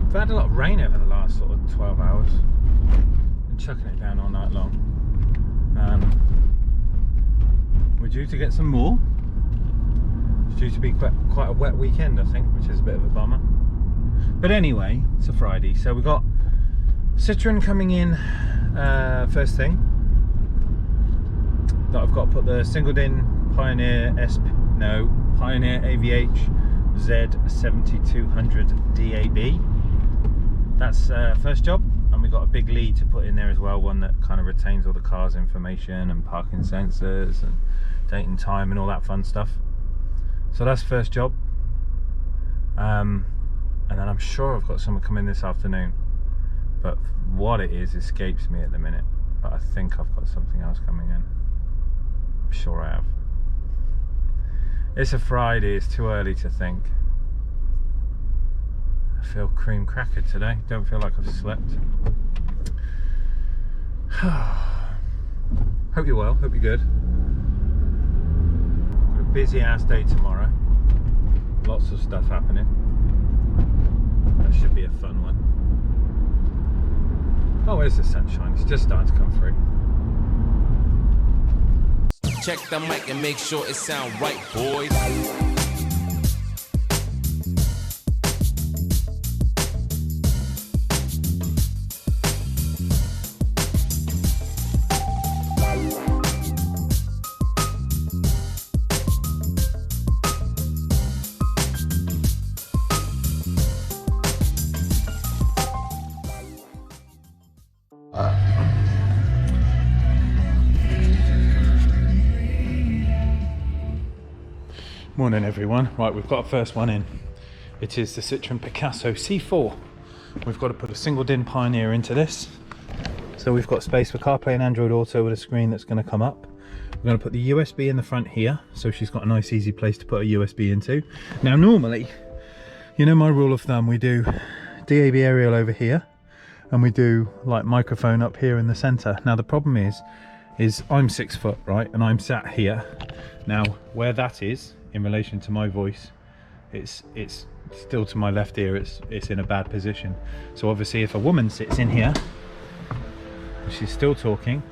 We've had a lot of rain over the last sort of 12 hours. Been chucking it down all night long. We're due to get some more. It's due to be quite a wet weekend, I think, which is a bit of a bummer. But anyway, it's a Friday, so we've got Citroen coming in first thing. That I've got to put the single din Pioneer Pioneer AVH Z7200 DAB. That's first job, and we've got a big lead to put in there as well, one that kind of retains all the car's information and parking sensors and date and time and all that fun stuff. So that's first job, and then I'm sure I've got someone coming this afternoon, but what it is escapes me at the minute. But I think I've got something else coming in. I'm sure I have. It's a Friday, it's too early to think. I feel cream crackered today, don't feel like I've slept. Hope you're well, hope you're good. Got a busy ass day tomorrow. Lots of stuff happening. That should be a fun one. Oh, where's the sunshine? It's just starting to come through. Check the mic and make sure it sound right, boys. Morning everyone. Right, we've got a first one in. It is the Citroen Picasso C4. We've got to put a single din Pioneer into this. So we've got space for CarPlay and Android Auto with a screen that's going to come up. We're going to put the USB in the front here, so she's got a nice easy place to put a USB into. Now normally, you know my rule of thumb, we do DAB aerial over here, and we do like microphone up here in the center. Now the problem is I'm 6 foot, right, and I'm sat here. Now where that is in relation to my voice, it's still to my left ear, it's in a bad position. So obviously if a woman sits in here, she's still talking,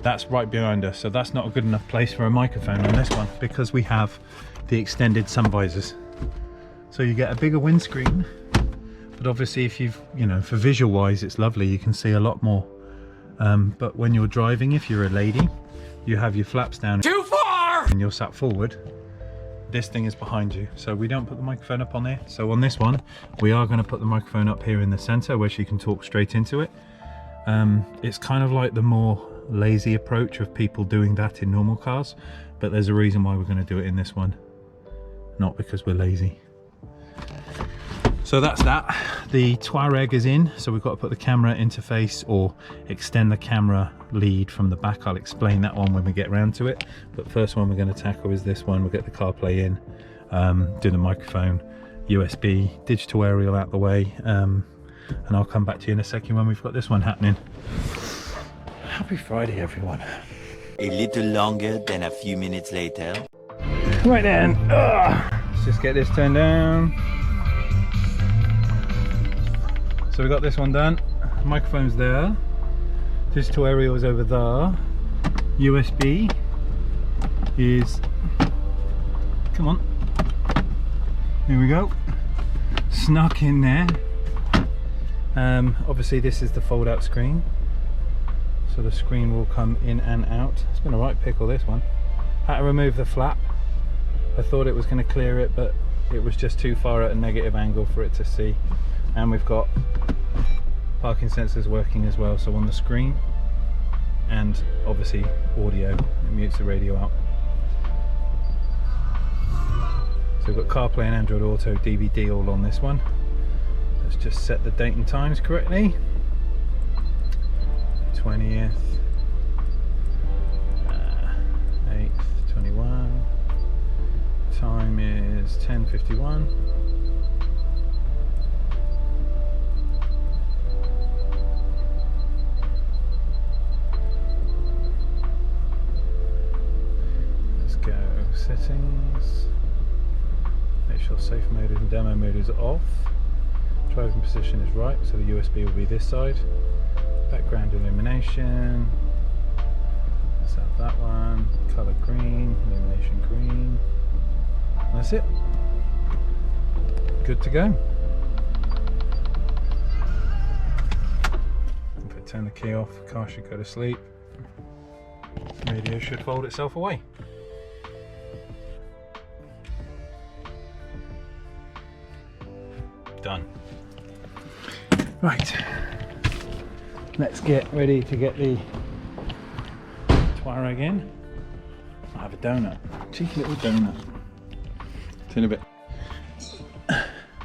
that's right behind her, so that's not a good enough place for a microphone on this one, because we have the extended sun visors. So you get a bigger windscreen, but obviously if you've, you know, for visual wise it's lovely, you can see a lot more. But when you're driving, if you're a lady, you have your flaps down too far and you're sat forward, this thing is behind you, so we don't put the microphone up on there. So on this one we are going to put the microphone up here in the center where she can talk straight into it. It's kind of like the more lazy approach of people doing that in normal cars, but there's a reason why we're going to do it in this one, not because we're lazy. So that's that. The Touareg is in, so we've got to put the camera interface or extend the camera lead from the back. I'll explain that one when we get around to it, but first one we're going to tackle is this one. We'll get the CarPlay in, do the microphone, USB, digital aerial out the way, and I'll come back to you in a second when we've got this one happening. Happy Friday everyone. A little longer than a few minutes later. Right then, let's just get this turned down. So we got this one done, microphone's there, digital aerial is over there, USB is, come on, here we go, snuck in there. Obviously this is the fold out screen, so the screen will come in and out. It's been a right pickle, this one. Had to remove the flap. I thought it was going to clear it, but it was just too far at a negative angle for it to see. And we've got parking sensors working as well, so on the screen, and obviously audio, it mutes the radio out. So we've got CarPlay and Android Auto DVD all on this one. Let's just set the date and times correctly. 20th, 8th, 21. Time is 10:51. Let's go settings. Make sure safe mode and demo mode is off. Driving position is right, so the USB will be this side. Background illumination. Let's have that one. Color green, illumination green. That's it. Good to go. If I turn the key off, the car should go to sleep. Radio should fold itself away. Done. Right. Let's get ready to get the touareg in. I have a donut. Cheeky little donut. See you in a bit.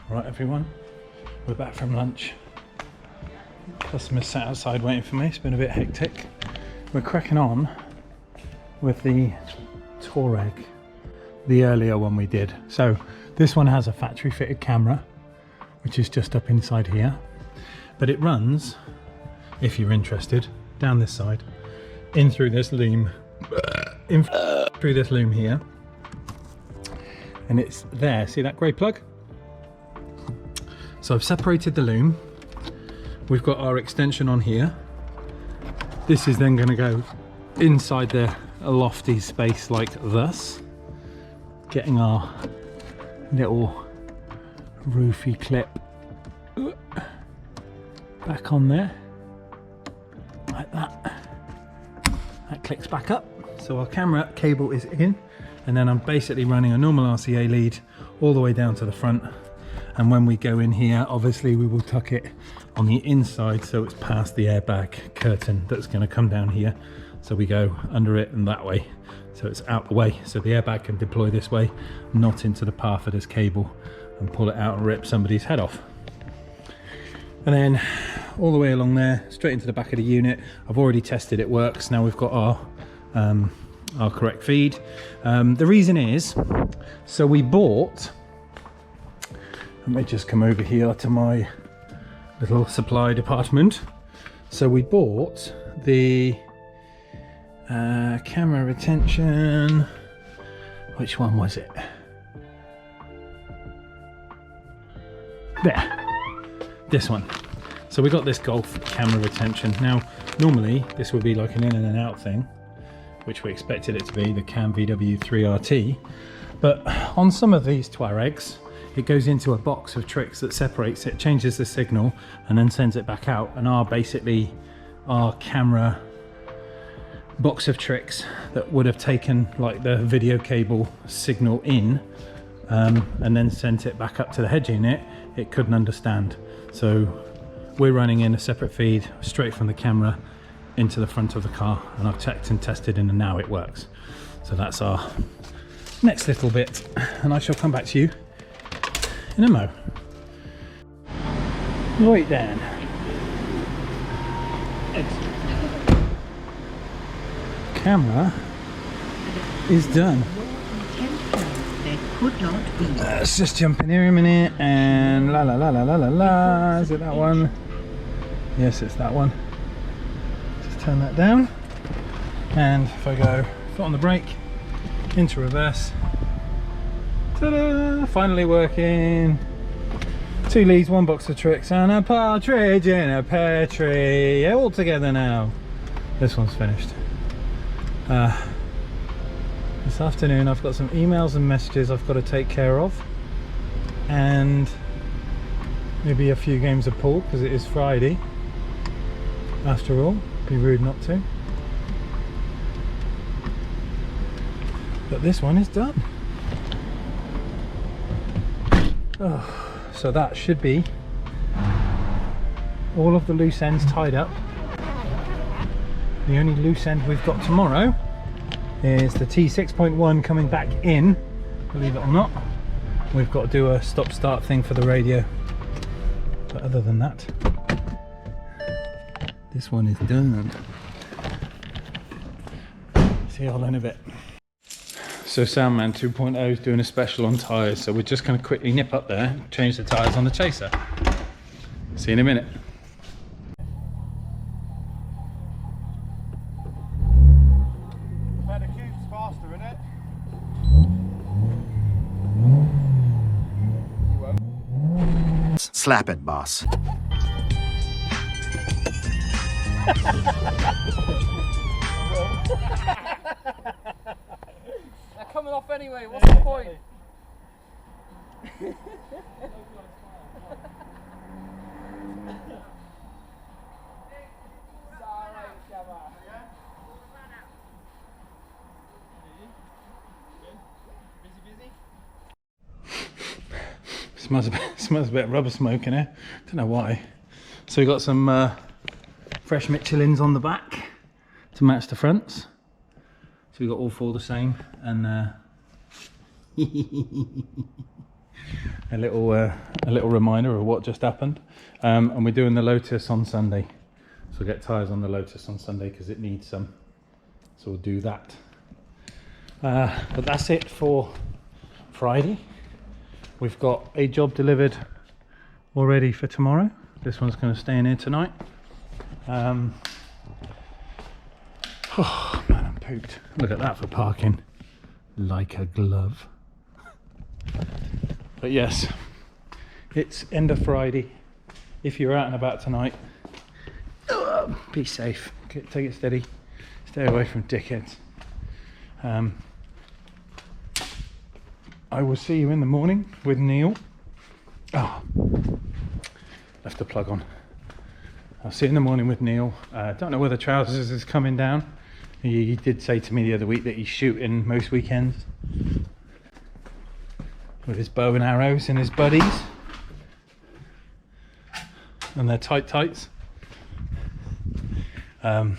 Right everyone, we're back from lunch. Customers sat outside waiting for me. It's been a bit hectic. We're cracking on with the touareg, the earlier one we did. So this one has a factory fitted camera, which is just up inside here, but it runs, if you're interested, down this side, in through this loom, through this loom here, and it's there. See that grey plug? So I've separated the loom. We've got our extension on here. This is then going to go inside the lofty space like this, getting our little roofy clip back on there like that. That clicks back up, so our camera cable is in, and then I'm basically running a normal RCA lead all the way down to the front, and when we go in here, obviously we will tuck it on the inside so it's past the airbag curtain that's going to come down here, so we go under it and that way, so it's out the way, so the airbag can deploy this way, not into the path of this cable, and pull it out and rip somebody's head off. And then all the way along there, straight into the back of the unit. I've already tested it works. Now we've got our correct feed. The reason is, so we bought, let me just come over here to my little supply department. So we bought the camera retention, which one was it? There, this one. So we got this Golf camera retention. Now normally this would be like an in and an out thing, which we expected it to be, the Cam VW3RT, but on some of these Touaregs it goes into a box of tricks that separates it, changes the signal, and then sends it back out. And our camera box of tricks that would have taken like the video cable signal in and then sent it back up to the head unit, it couldn't understand. So we're running in a separate feed straight from the camera into the front of the car, and I've checked and tested and now it works. So that's our next little bit, and I shall come back to you in a mo. Right then. Camera is done. Could not be. Let's just jump in here a minute and la la la la la la la. Is it that one? Yes, it's that one. Just turn that down, and if I go foot on the brake, into reverse, ta-da! Finally working. 2 leads, 1 box of tricks, and a partridge in a pear tree. All together now. This one's finished. This afternoon I've got some emails and messages I've got to take care of, and maybe a few games of pool because it is Friday after all. Be rude not to. But this one is done. Oh, so that should be all of the loose ends tied up. The only loose end we've got tomorrow is the T6.1 coming back in, believe it or not. We've got to do a stop start thing for the radio, but other than that, this one is done. See you all in a bit. So Soundman 2.0 is doing a special on tyres, so we're just going to quickly nip up there, change the tyres on the Chaser. See you in a minute. Slap it, boss. They're coming off anyway, what's the point? Smells a bit of rubber smoke in here. Don't know why. So we got some fresh Michelins on the back to match the fronts. So we got all four the same, and a little reminder of what just happened. And we're doing the Lotus on Sunday. So we'll get tyres on the Lotus on Sunday because it needs some. So we'll do that. But that's it for Friday. We've got a job delivered already for tomorrow. This one's going to stay in here tonight. Oh man, I'm pooped. Look at that for parking. Like a glove. But yes, it's end of Friday. If you're out and about tonight, be safe. Take it steady. Stay away from dickheads. I will see you in the morning with Neil. Oh, left the plug on. I'll see you in the morning with Neil. Don't know whether Trousers is coming down. He did say to me the other week that he's shooting most weekends with his bow and arrows and his buddies and their tights. But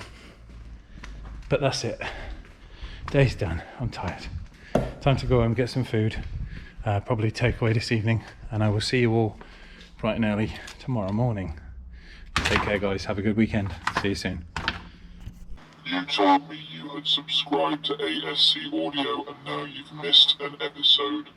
that's it. Day's done. I'm tired. Time to go home, get some food, probably takeaway this evening, and I will see you all bright and early tomorrow morning. Take care guys, have a good weekend. See you soon. You told me you had subscribed to ASC Audio and now you've missed an episode.